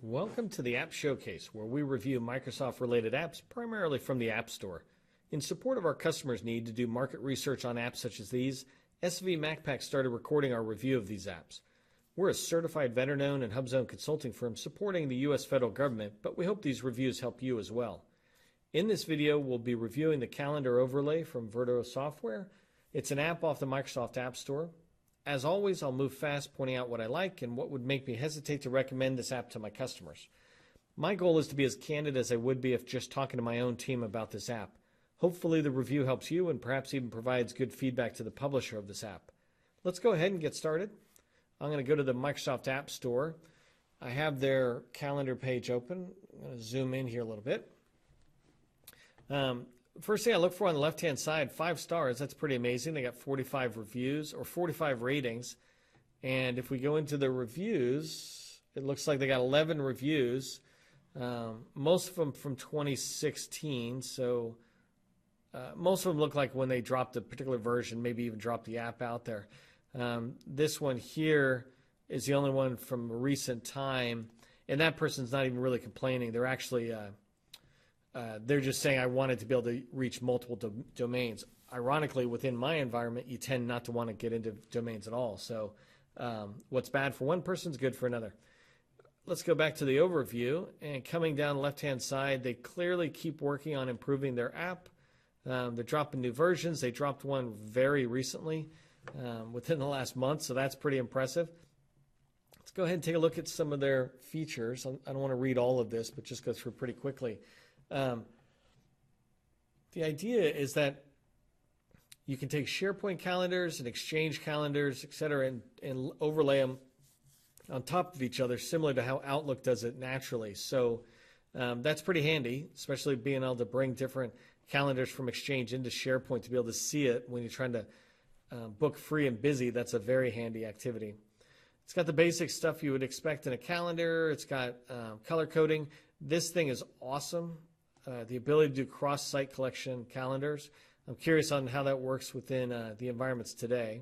Welcome to the App Showcase, where we review Microsoft-related apps primarily from the App Store. In support of our customers' need to do market research on apps such as these, SV MacPack started recording our review of these apps. We're a certified Veteran-Owned and HUBZone consulting firm supporting the U.S. federal government, but we hope these reviews help you as well. In this video, we'll be reviewing the calendar overlay from VirtoSoftware. It's an app off the Microsoft App Store. As always, I'll move fast, pointing out what I like and what would make me hesitate to recommend this app to my customers. My goal is to be as candid as I would be if just talking to my own team about this app. Hopefully the review helps you and perhaps even provides good feedback to the publisher of this app. Let's go ahead and get started. I'm going to go to the Microsoft App Store. I have their calendar page open. I'm going to zoom in here a little bit. First thing I look for on the left-hand side, 5 stars. That's pretty amazing. They got 45 reviews or 45 ratings. And if we go into the reviews, it looks like they got 11 reviews, most of them from 2016. So most of them look like when they dropped a particular version, maybe even dropped the app out there. This one here is the only one from a recent time. And that person's not even really complaining. They're actually... they're just saying I wanted to be able to reach multiple domains. Ironically, within my environment, you tend not to want to get into domains at all. So what's bad for one person is good for another. Let's go back to the overview. And coming down the left-hand side, they clearly keep working on improving their app. They're dropping new versions. They dropped one very recently, within the last month, so that's pretty impressive. Let's go ahead and take a look at some of their features. I don't want to read all of this, but just go through pretty quickly. The idea is that you can take SharePoint calendars and Exchange calendars, etc., and overlay them on top of each other, similar to how Outlook does it naturally. So that's pretty handy, especially being able to bring different calendars from Exchange into SharePoint to be able to see it when you're trying to book free and busy. That's a very handy activity. It's got the basic stuff you would expect in a calendar. It's got color coding. This thing is awesome. The ability to do cross-site collection calendars. I'm curious on how that works within the environments today.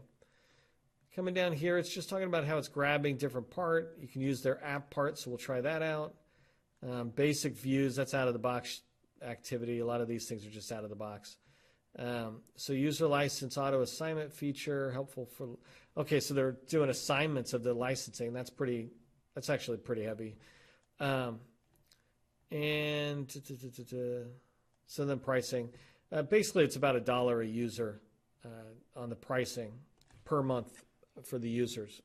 Coming down here, it's just talking about how it's grabbing different part. You can use their app part, so we'll try that out. Basic views, that's out of the box activity. A lot of these things are just out of the box. So user license auto assignment feature, helpful for, okay, so they're doing assignments of the licensing. That's actually pretty heavy. And so then pricing. Basically, it's about $1 a user on the pricing per month for the users.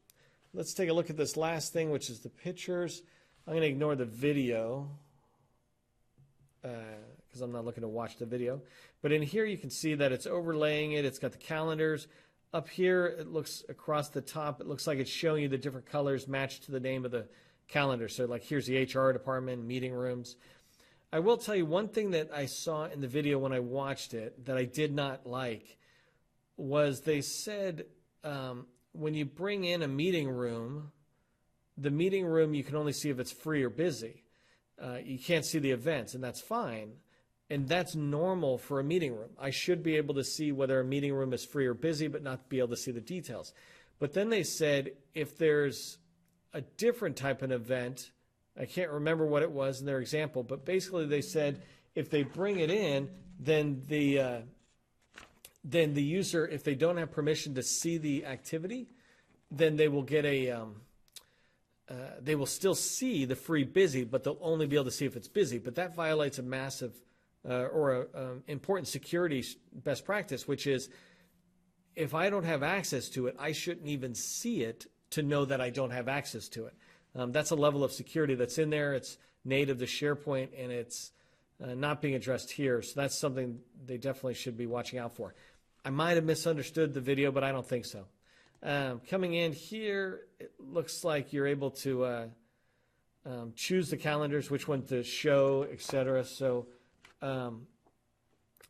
Let's take a look at this last thing, which is the pictures. I'm going to ignore the video because I'm not looking to watch the video. But in here, you can see that it's overlaying it. It's got the calendars. Up here, it looks across the top. It looks like it's showing you the different colors matched to the name of the calendar. So like here's the HR department, meeting rooms. I will tell you one thing that I saw in the video when I watched it that I did not like was they said when you bring in a meeting room, the meeting room you can only see if it's free or busy. You can't see the events, and that's fine. And that's normal for a meeting room. I should be able to see whether a meeting room is free or busy, but not be able to see the details. But then they said if there's a different type of event, I can't remember what it was in their example, but basically they said if they bring it in, then the user, if they don't have permission to see the activity, then they will get they will still see the free busy, but they'll only be able to see if it's busy. But that violates a massive important security best practice, which is if I don't have access to it, I shouldn't even see it to know that I don't have access to it. That's a level of security that's in there. It's native to SharePoint, and it's not being addressed here. So that's something they definitely should be watching out for. I might have misunderstood the video, but I don't think so. Coming in here, it looks like you're able to choose the calendars, which one to show, etc. So, and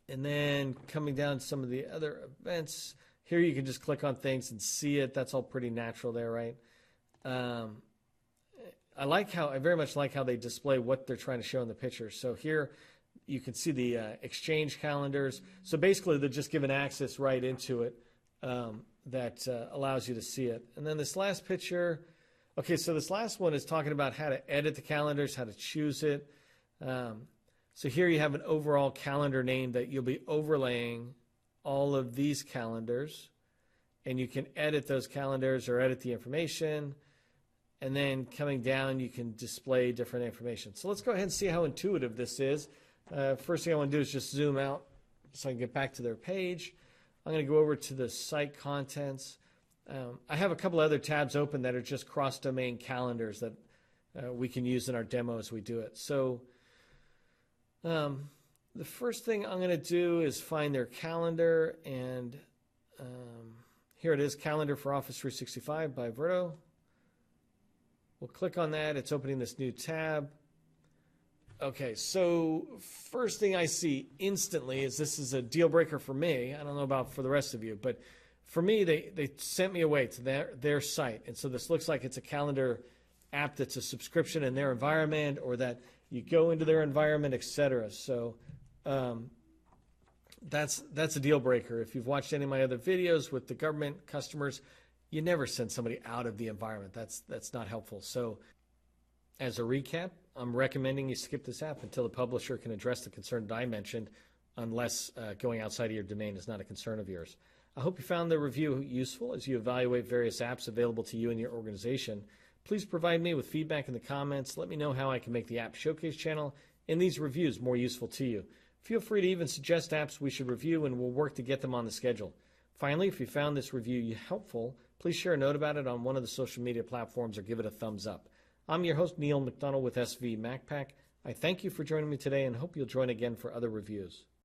then coming down to some of the other events, here you can just click on things and see it. That's all pretty natural there, right? I very much like how they display what they're trying to show in the pictures. So here you can see the Exchange calendars. So basically they're just giving access right into it that allows you to see it. And then this last picture, Okay, so this last one is talking about how to edit the calendars, how to choose it. So here you have an overall calendar name that you'll be overlaying all of these calendars, and you can edit those calendars or edit the information, and then coming down you can display different information. So let's go ahead and see how intuitive this is. First thing I want to do is just zoom out so I can get back to their page. I'm going to go over to the site contents. I have a couple other tabs open that are just cross-domain calendars that we can use in our demo as we do it. So the first thing I'm going to do is find their calendar, and here it is, Calendar for Office 365 by Virto. We'll click on that. It's opening this new tab. Okay, so first thing I see instantly is this is a deal breaker for me. I don't know about for the rest of you, but for me, they sent me away to their site. And so this looks like it's a calendar app that's a subscription in their environment, or that you go into their environment, etc. So that's a deal breaker. If you've watched any of my other videos with the government customers, you never send somebody out of the environment. That's not helpful. So as a recap, I'm recommending you skip this app until the publisher can address the concern that I mentioned, unless going outside of your domain is not a concern of yours. I hope you found the review useful as you evaluate various apps available to you and your organization. Please provide me with feedback in the comments. Let me know how I can make the App Showcase channel and these reviews more useful to you. Feel free to even suggest apps we should review, and we'll work to get them on the schedule. Finally, if you found this review helpful, please share a note about it on one of the social media platforms or give it a thumbs up. I'm your host, Neil McDonald with SV MacPack. I thank you for joining me today and hope you'll join again for other reviews.